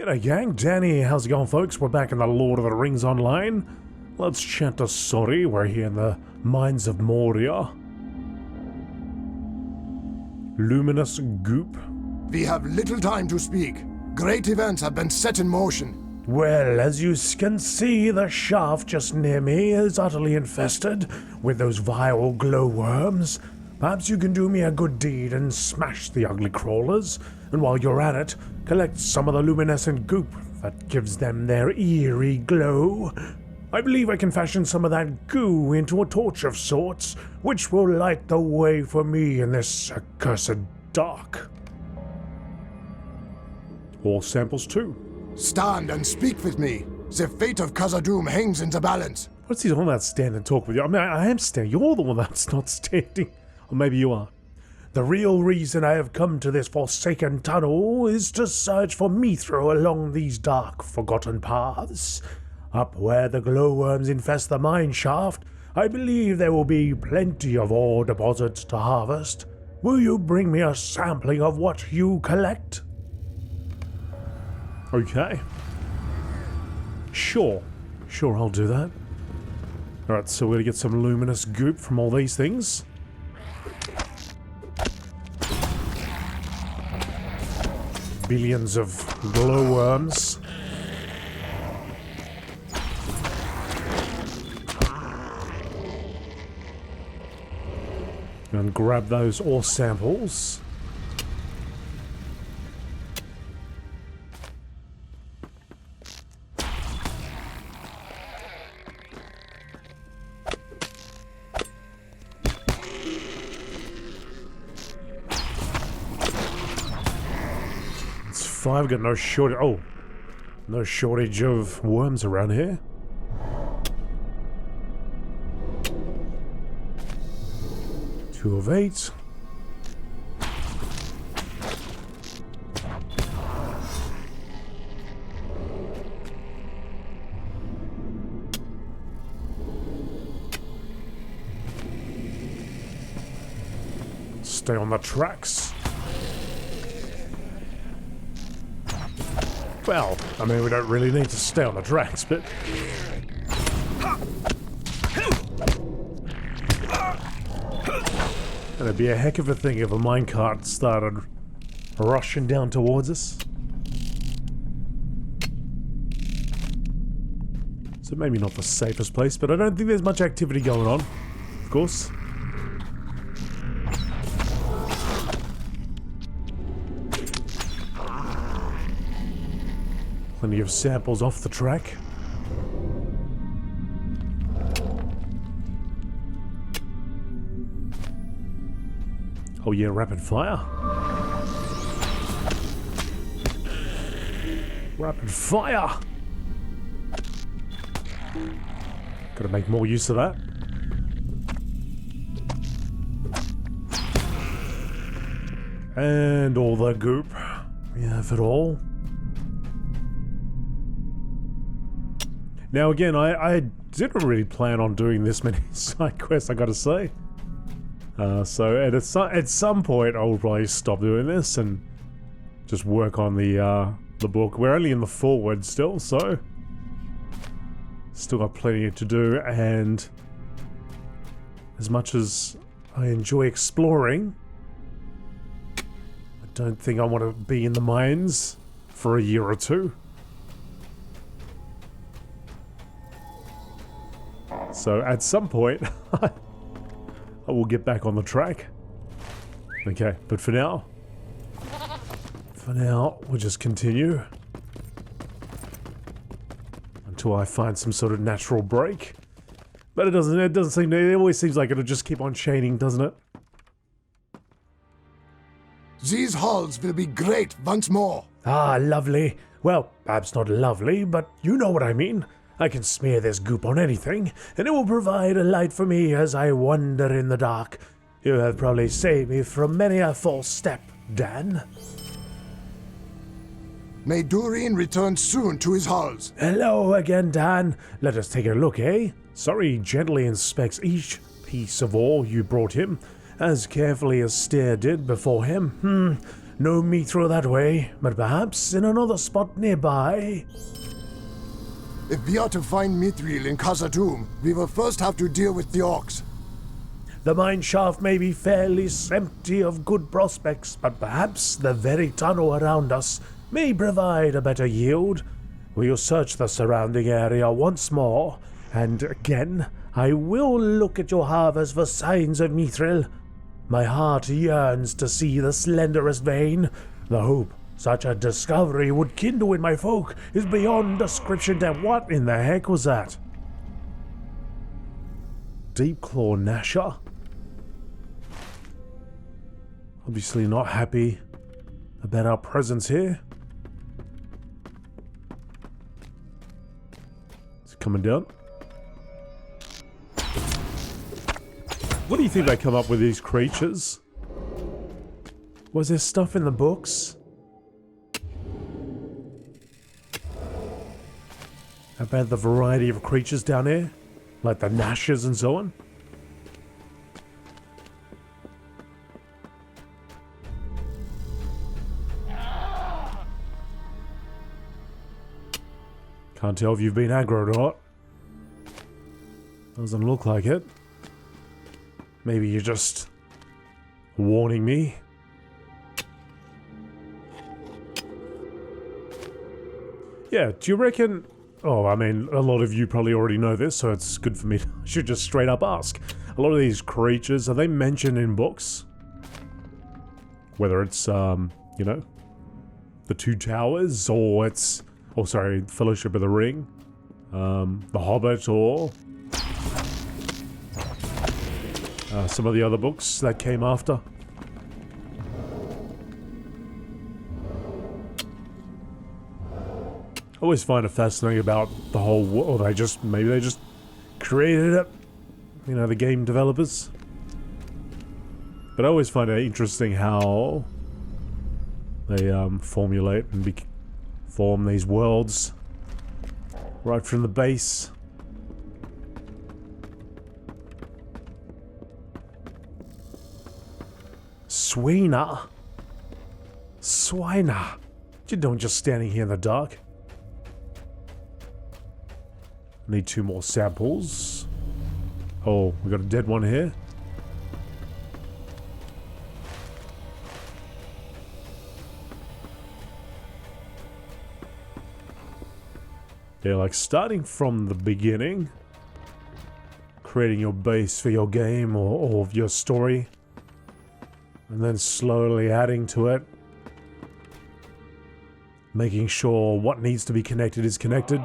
G'day gang, Danny, how's it going folks? We're back in the Lord of the Rings online. Let's chant a sorry, we're here in the mines of Moria. Luminous goop. We have little time to speak. Great events have been set in motion. Well, as you can see, the shaft just near me is utterly infested with those vile glowworms. Perhaps you can do me a good deed and smash the ugly crawlers, and while you're at it, collect some of the luminescent goop that gives them their eerie glow. I believe I can fashion some of that goo into a torch of sorts, which will light the way for me in this accursed dark. All samples too. Stand and speak with me. The fate of Khazad-dûm hangs in the balance. What's he talking about, stand and talk with you? I mean, I am standing. You're the one that's not standing. Or maybe you are. The real reason I have come to this forsaken tunnel is to search for Mithril along these dark, forgotten paths. Up where the glowworms infest the mine shaft, I believe there will be plenty of ore deposits to harvest. Will you bring me a sampling of what you collect? Okay. Sure, I'll do that. Alright, so we're gonna get some luminous goop from all these things. Billions of glowworms. And grab those ore samples. I've got no shortage. Oh, no shortage of worms around here. Two of 8. Stay on the tracks. Well, I mean, we don't really need to stay on the tracks, but... It'd be a heck of a thing if a minecart started rushing down towards us. So maybe not the safest place, but I don't think there's much activity going on, of course. Plenty of samples off the track. Oh yeah, rapid fire. Rapid fire! Gotta make more use of that. And all the goop. We have it all. Now again, I didn't really plan on doing this many side quests, I gotta say. So at some point I will probably stop doing this and just work on the book. We're only in the forward still, so still got plenty to do, and as much as I enjoy exploring, I don't think I want to be in the mines for a year or two. So at some point, I will get back on the track. Okay, but for now, we'll just continue until I find some sort of natural break. But it doesn't seem to, it always seems like it'll just keep on chaining, doesn't it? These halls will be great once more. Ah, lovely. Well, perhaps not lovely, but you know what I mean. I can smear this goop on anything, and it will provide a light for me as I wander in the dark. You have probably saved me from many a false step, Dan. May Durin return soon to his halls. Hello again, Dan. Let us take a look, eh? Sorry gently inspects each piece of ore you brought him, as carefully as Steer did before him. No mithril that way, but perhaps in another spot nearby. If we are to find Mithril in Khazad-dûm, we will first have to deal with the orcs. The mine shaft may be fairly empty of good prospects, but perhaps the very tunnel around us may provide a better yield. We'll search the surrounding area once more, and again, I will look at your harvest for signs of mithril. My heart yearns to see the slenderest vein. The hope such a discovery would kindle in my folk is beyond description. Damn, what in the heck was that? Deep Claw Gnasher? Obviously not happy about our presence here. It's coming down. What do you think they come up with these creatures? Was there stuff in the books about the variety of creatures down here? Like the Gnashers and so on? Can't tell if you've been aggroed or not. Doesn't look like it. Maybe you're just warning me. Yeah, do you reckon... Oh, I mean, a lot of you probably already know this, so it's good for me to... I should just straight up ask. A lot of these creatures, are they mentioned in books? Whether it's, you know, the Two Towers, or it's... Oh, sorry, Fellowship of the Ring. The Hobbit, or... some of the other books that came after. I always find it fascinating about the whole world. Maybe they just created it. You know, the game developers. But I always find it interesting how they formulate and form these worlds right from the base. Swina. You don't just standing here in the dark. Need 2 more samples. Oh, we got a dead one here. Yeah, like starting from the beginning, creating your base for your game or your story, and then slowly adding to it, making sure what needs to be connected is connected.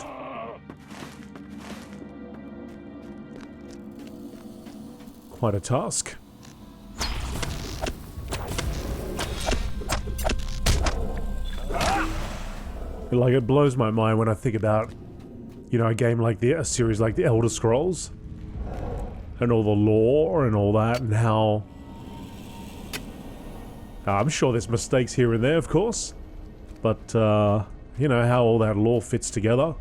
Quite a task. Like, it blows my mind when I think about, you know, a series like the Elder Scrolls, and all the lore and all that, and how... I'm sure there's mistakes here and there, of course, but, you know, how all that lore fits together.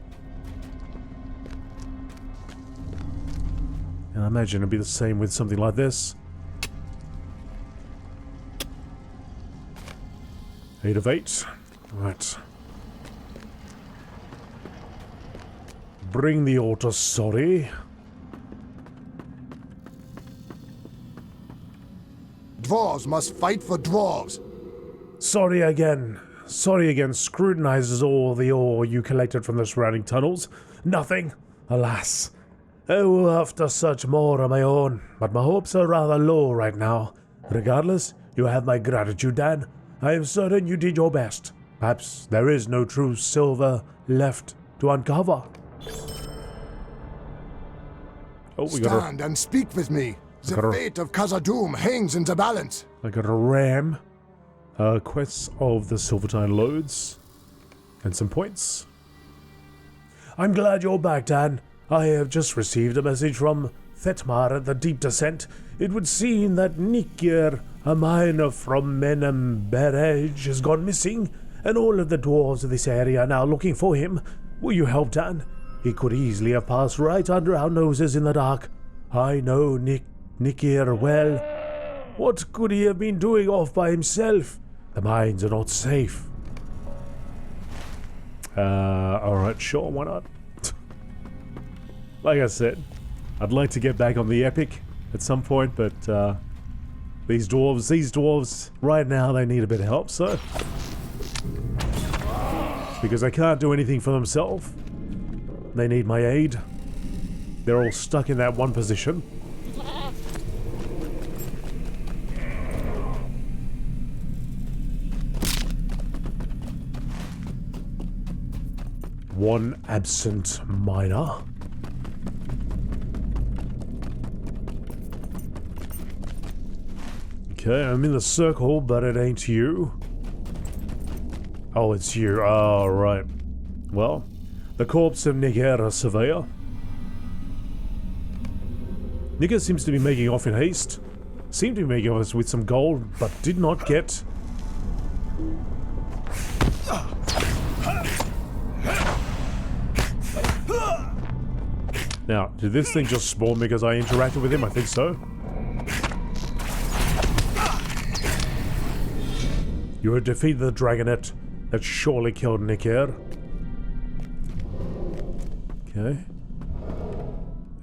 And I imagine it'd be the same with something like this. 8 of 8. Right. Bring the altar, sorry. Dwarves must fight for dwarves. Sorry again. Sorry again scrutinizes all the ore you collected from the surrounding tunnels. Nothing, alas. I will have to search more on my own, but my hopes are rather low right now. Regardless, you have my gratitude, Dan. I am certain you did your best. Perhaps there is no true silver left to uncover. Oh, Stand and speak with me. The fate of Khazad-dûm hangs in the balance. I got a ram. Quests of the Silvertine Loads. And some points. I'm glad you're back, Dan. I have just received a message from Thetmar at the Deep Descent. It would seem that Nikir, a miner from Menemberej, has gone missing, and all of the dwarves of this area are now looking for him. Will you help, Dan? He could easily have passed right under our noses in the dark. I know Nikir well. What could he have been doing off by himself? The mines are not safe. Alright, sure, why not? Like I said, I'd like to get back on the epic at some point, but these dwarves, right now they need a bit of help, so... Because they can't do anything for themselves. They need my aid. They're all stuck in that one position. One absent miner. Okay, I'm in the circle, but it ain't you. Oh, it's you. Oh, right. Well, the corpse of Nicker, surveyor. Nicker seems to be making off in haste. Seemed to be making off with some gold, but did not get... Now, did this thing just spawn because I interacted with him? I think so. You have defeated the dragonet that surely killed Nicker. Okay.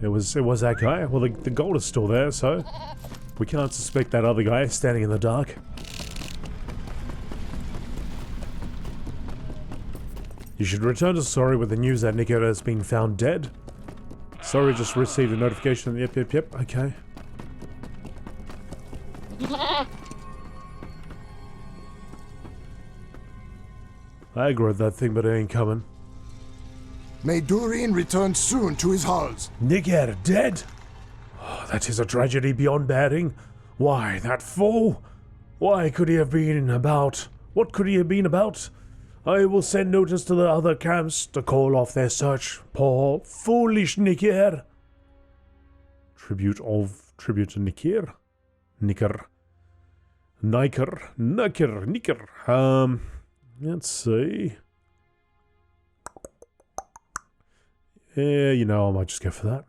It was that guy. Well, the gold is still there, so we can't suspect that other guy standing in the dark. You should return to Sorry with the news that Nicker has been found dead. Sorry, just received a notification. Yep, okay. I aggroed that thing, but it ain't coming. May Durin return soon to his halls. Nicker dead? Oh, that is a tragedy beyond bearing. Why, that fool? Why could he have been about? What could he have been about? I will send notice to the other camps to call off their search. Poor, foolish Nicker. Tribute to Nicker? Nicker. Let's see. Yeah, you know, I might just go for that.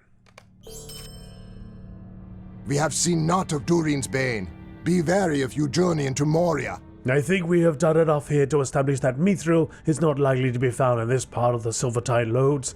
We have seen naught of Durin's bane. Be wary if you journey into Moria. I think we have done enough here to establish that Mithril is not likely to be found in this part of the Silvertide Lodes.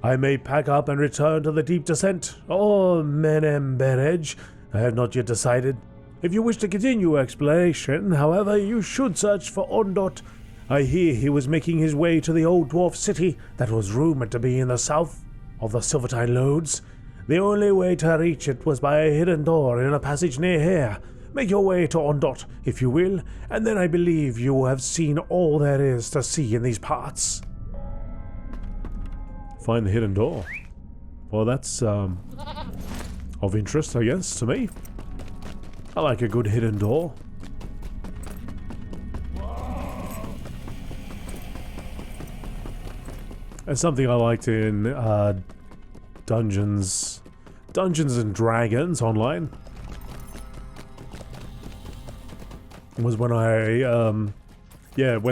I may pack up and return to the Deep Descent, or Menemberej. I have not yet decided. If you wish to continue exploration, however, you should search for Ondot. I hear he was making his way to the old dwarf city that was rumored to be in the south of the Silvertide Lodes. The only way to reach it was by a hidden door in a passage near here. Make your way to Ondot, if you will, and then I believe you have seen all there is to see in these parts. Find the hidden door. Well, that's, of interest, I guess, to me. I like a good hidden door. It's something I liked in, Dungeons and Dragons online. Was when when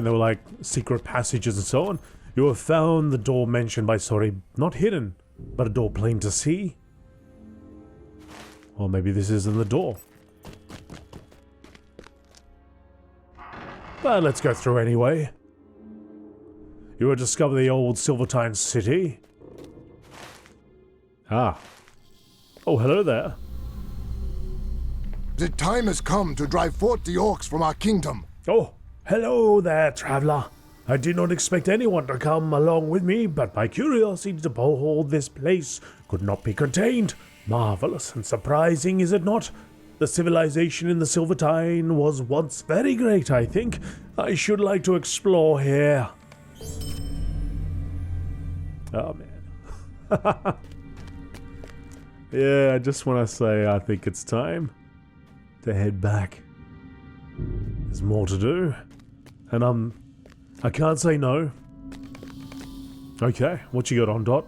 there were like secret passages and so on, you have found the door mentioned by Sorry, not hidden, but a door plain to see. Or maybe this isn't the door. But let's go through anyway. You will discover the old Silvertide city. Ah. Oh, hello there. The time has come to drive forth the orcs from our kingdom. Oh, hello there, traveler. I did not expect anyone to come along with me, but my curiosity to behold this place could not be contained. Marvelous and surprising, is it not? The civilization in the Silvertide was once very great, I think. I should like to explore here. Oh, man. Yeah, I just want to say I think it's time to head back. There's more to do. And I can't say no. Okay, what you got on, Dot?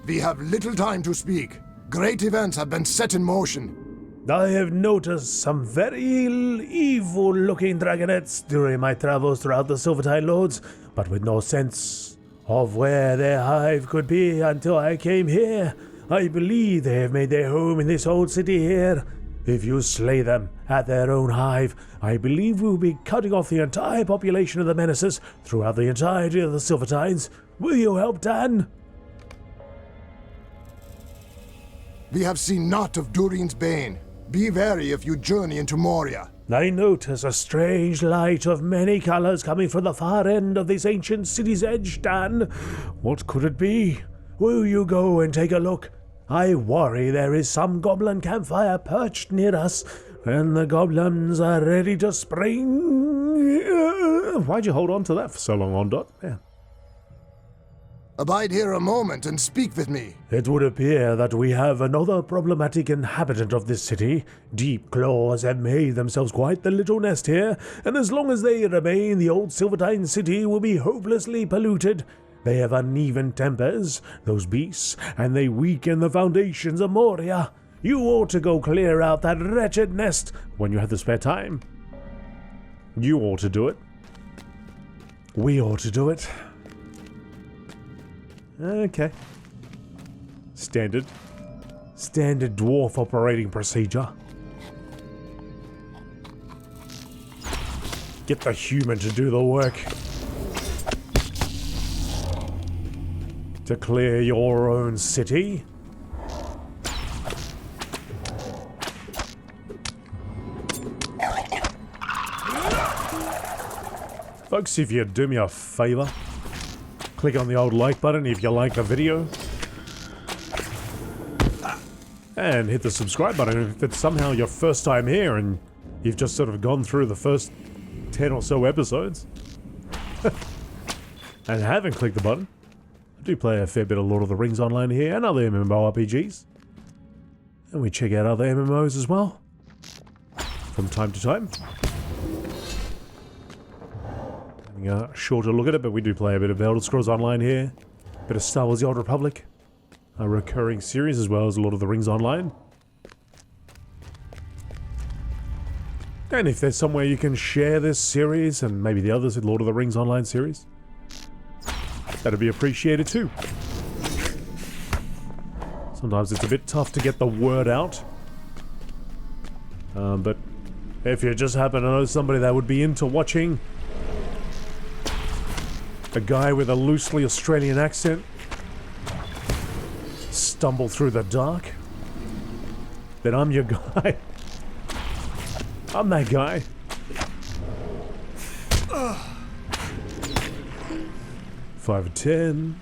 We have little time to speak. Great events have been set in motion. I have noticed some very evil-looking dragonets during my travels throughout the Silvertide Lodes, but with no sense of where their hive could be until I came here. I believe they have made their home in this old city here. If you slay them at their own hive, I believe we will be cutting off the entire population of the menaces throughout the entirety of the Silvertines. Will you help, Dan? We have seen naught of Durin's bane. Be wary if you journey into Moria. I notice a strange light of many colors coming from the far end of this ancient city's edge, Dan. What could it be? Will you go and take a look? I worry there is some goblin campfire perched near us, and the goblins are ready to spring. Why'd you hold on to that for so long, Ondot? Yeah. Abide here a moment and speak with me. It would appear that we have another problematic inhabitant of this city. Deep claws have made themselves quite the little nest here, and as long as they remain, the old Silvertine city will be hopelessly polluted. They have uneven tempers, those beasts, and they weaken the foundations of Moria. You ought to go clear out that wretched nest when you have the spare time. You ought to do it. We ought to do it. Okay. Standard dwarf operating procedure. Get the human to do the work. To clear your own city. Folks, if you'd do me a favor, click on the old like button if you like the video. And hit the subscribe button if it's somehow your first time here and you've just sort of gone through the first 10 or so episodes. And haven't clicked the button. I do play a fair bit of Lord of the Rings online here and other MMORPGs. And we check out other MMOs as well. From time to time. Having a shorter look at it, but we do play a bit of Elder Scrolls Online here. A bit of Star Wars The Old Republic. A recurring series as well as Lord of the Rings Online. And if there's somewhere you can share this series and maybe the others with Lord of the Rings Online series, that'd be appreciated too. Sometimes it's a bit tough to get the word out. But if you just happen to know somebody that would be into watching a guy with a loosely Australian accent stumble through the dark, then I'm your guy. I'm that guy. 5 of 10.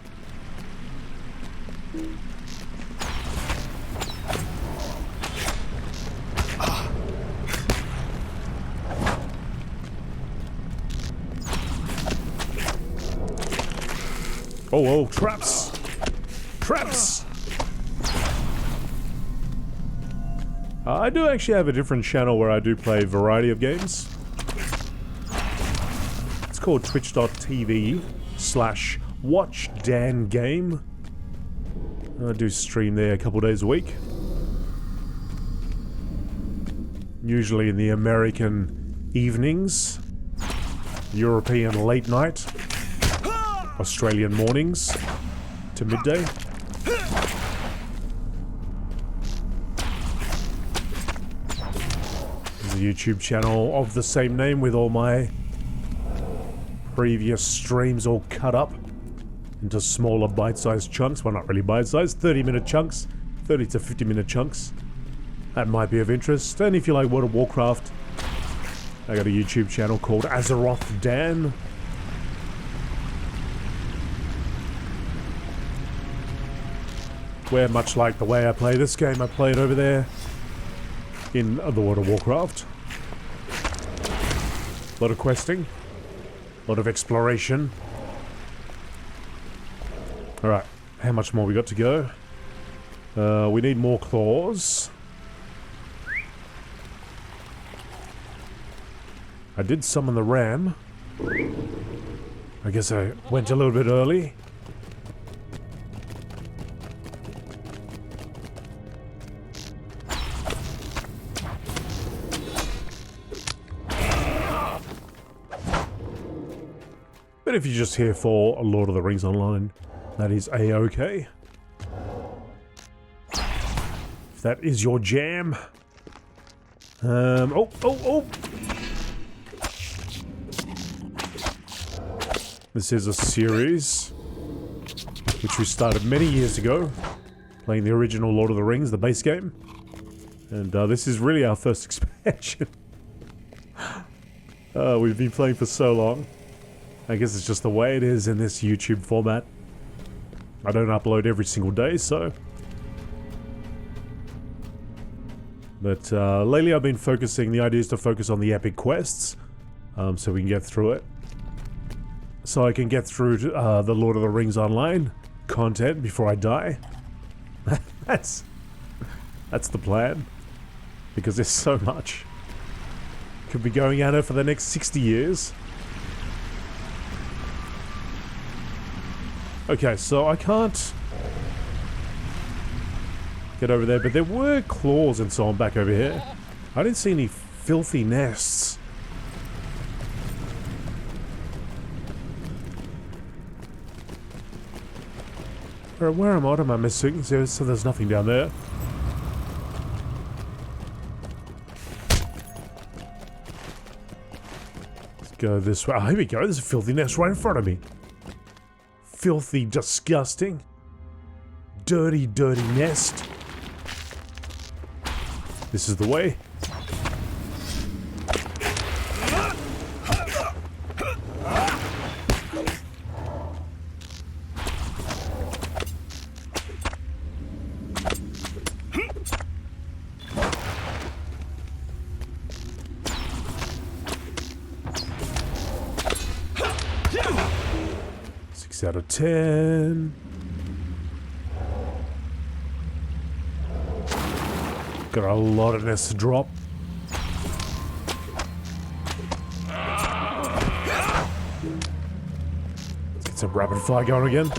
Oh, traps! Traps! I do actually have a different channel where I do play a variety of games. It's called twitch.tv/WatchDanGame. I do stream there a couple days a week. Usually in the American evenings, European late night, Australian mornings to midday. There's a YouTube channel of the same name with all my previous streams all cut up into smaller bite-sized chunks. Well, not really bite-sized, 30-minute chunks, 30 to 50-minute chunks. That might be of interest. And if you like World of Warcraft, I got a YouTube channel called GameolioDan. Where, much like the way I play this game, I play it over there in the World of Warcraft. A lot of questing, a lot of exploration. Alright, how much more we got to go? We need more claws. I did summon the ram. I guess I went a little bit early. But if you're just here for Lord of the Rings Online, that is a-okay. If that is your jam, Oh! This is a series which we started many years ago, playing the original Lord of the Rings, the base game. And this is really our first expansion. We've been playing for so long. I guess it's just the way it is in this YouTube format. I don't upload every single day, so... But lately I've been focusing, the idea is to focus on the epic quests, so we can get through it. So I can get through the Lord of the Rings Online content before I die. That's the plan. Because there's so much. Could be going at it for the next 60 years. Okay, so I can't get over there, but there were claws and so on back over here. I didn't see any filthy nests. Where am I? What am I missing? So there's nothing down there. Let's go this way. Oh, here we go. There's a filthy nest right in front of me. Filthy, disgusting. Dirty, dirty nest. This is the way. Out of 10. Got a lot of this to drop. Let's get some rapid fire going again.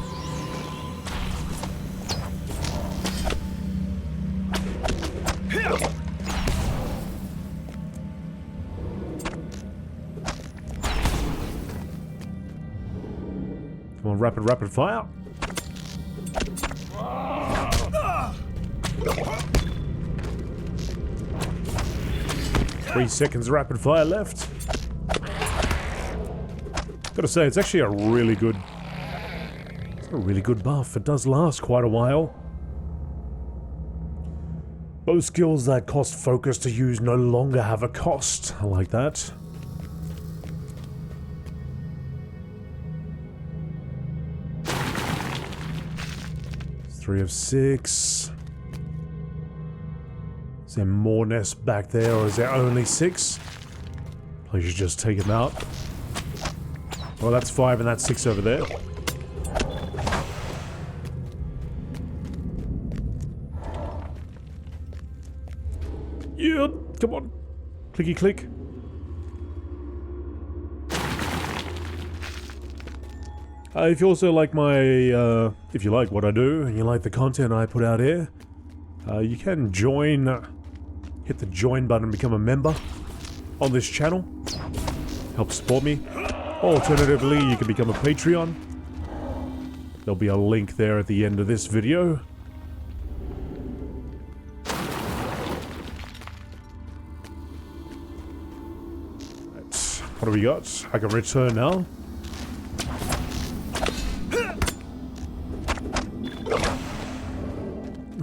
Come on, rapid fire. Three seconds rapid fire left. Gotta say, it's actually a really good buff. It does last quite a while. Those skills that cost focus to use no longer have a cost. I like that. 3 of 6. Is there more nests back there, or is there only 6? I should just take them out. Well, that's 5 and that's 6 over there. Yeah, come on. Clicky click. If you also like my, if you like what I do and you like the content I put out here, you can join, hit the join button and become a member on this channel. Help support me. Alternatively, you can become a Patreon. There'll be a link there at the end of this video. Right, what do we got? I can return now.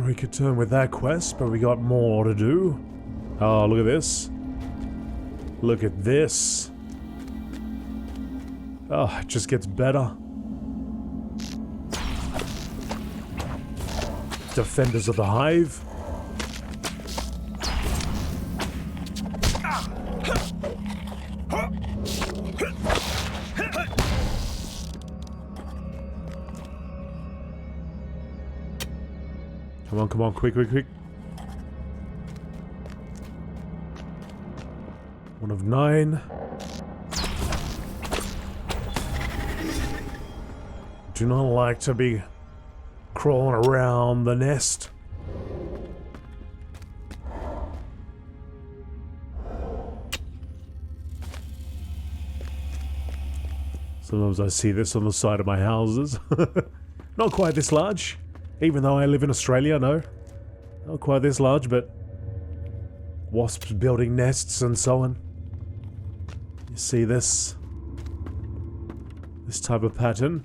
We could turn with that quest, but we got more to do. Oh, look at this. Look at this. Oh, it just gets better. Defenders of the Hive. Come on, come on, quick, quick, quick. 1 of 9. Do not like to be crawling around the nest. Sometimes I see this on the side of my houses. Not quite this large. Even though I live in Australia, no. Not quite this large, but Wasps building nests and so on. You see this? This type of pattern.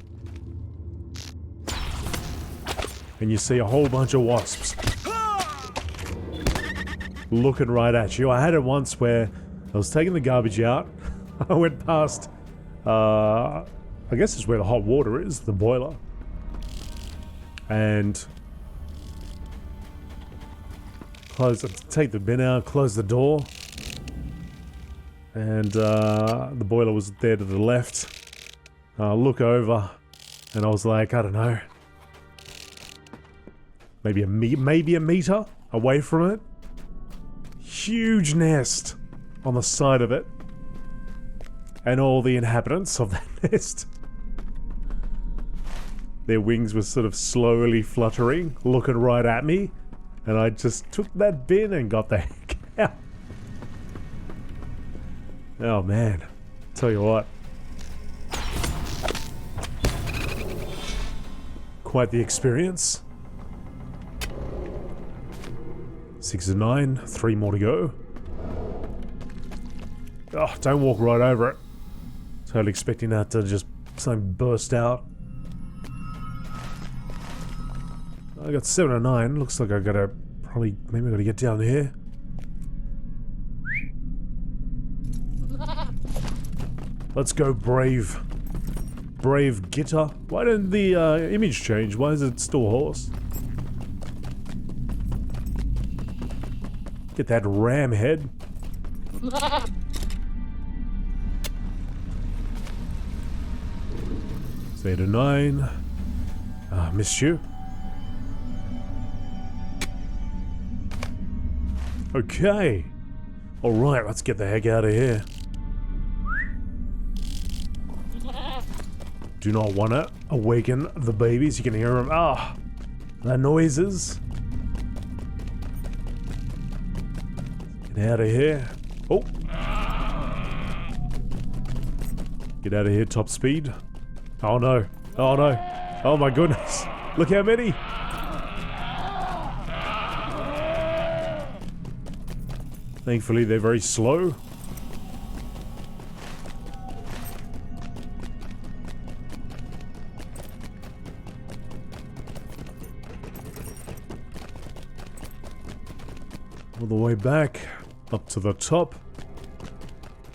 And you see a whole bunch of wasps looking right at you. I had it once where I was taking the garbage out. I went past, I guess it's where the hot water is, the boiler. And take the bin out, close the door. And the boiler was there to the left. Look over, and I was like, I don't know, maybe a meter away from it. Huge nest on the side of it, and all the inhabitants of that nest, their wings were sort of slowly fluttering, looking right at me, and I just took that bin and got the heck out. Oh man, tell you what, quite the experience. 6 of 9, 3 more to go. Oh, don't walk right over it. Totally expecting that to just something burst out. I got 7 of 9. Looks like I gotta maybe I gotta get down here. Let's go, brave Gitter. Why didn't the image change? Why is it still a horse? Get that ram head. It's 8 of 9. Missed you. Okay. Alright, let's get the heck out of here. Do not want to awaken the babies. You can hear them. Ah, the noises. Get out of here. Oh. Get out of here, top speed. Oh no. Oh no. Oh my goodness. Look how many. Thankfully, they're very slow. All the way back up to the top,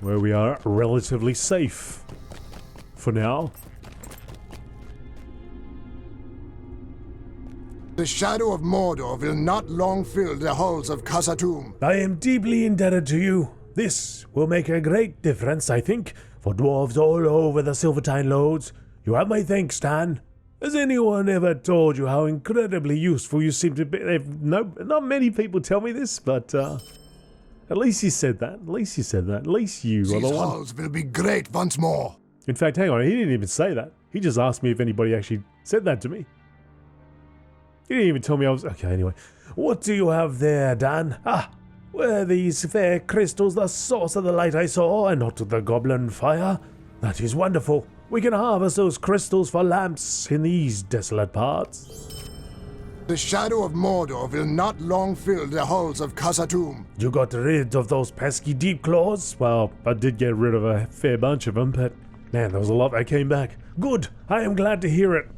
where we are relatively safe for now. The shadow of Mordor will not long fill the halls of Khazad-dûm. I am deeply indebted to you. This will make a great difference, I think, for dwarves all over the Silvertine Lords. You have my thanks, Dan. Has anyone ever told you how incredibly useful you seem to be? Not many people tell me this, but at least you said that. At least you said that. At least you are the one. These halls will be great once more. In fact, hang on, he didn't even say that. He just asked me if anybody actually said that to me. He didn't even tell me I was... Okay, anyway. What do you have there, Dan? Ah, were these fair crystals the source of the light I saw, and not the goblin fire? That is wonderful. We can harvest those crystals for lamps in these desolate parts. The shadow of Mordor will not long fill the halls of Khazad-dûm. You got rid of those pesky deep claws? Well, I did get rid of a fair bunch of them, but man, there was a lot that came back. Good, I am glad to hear it.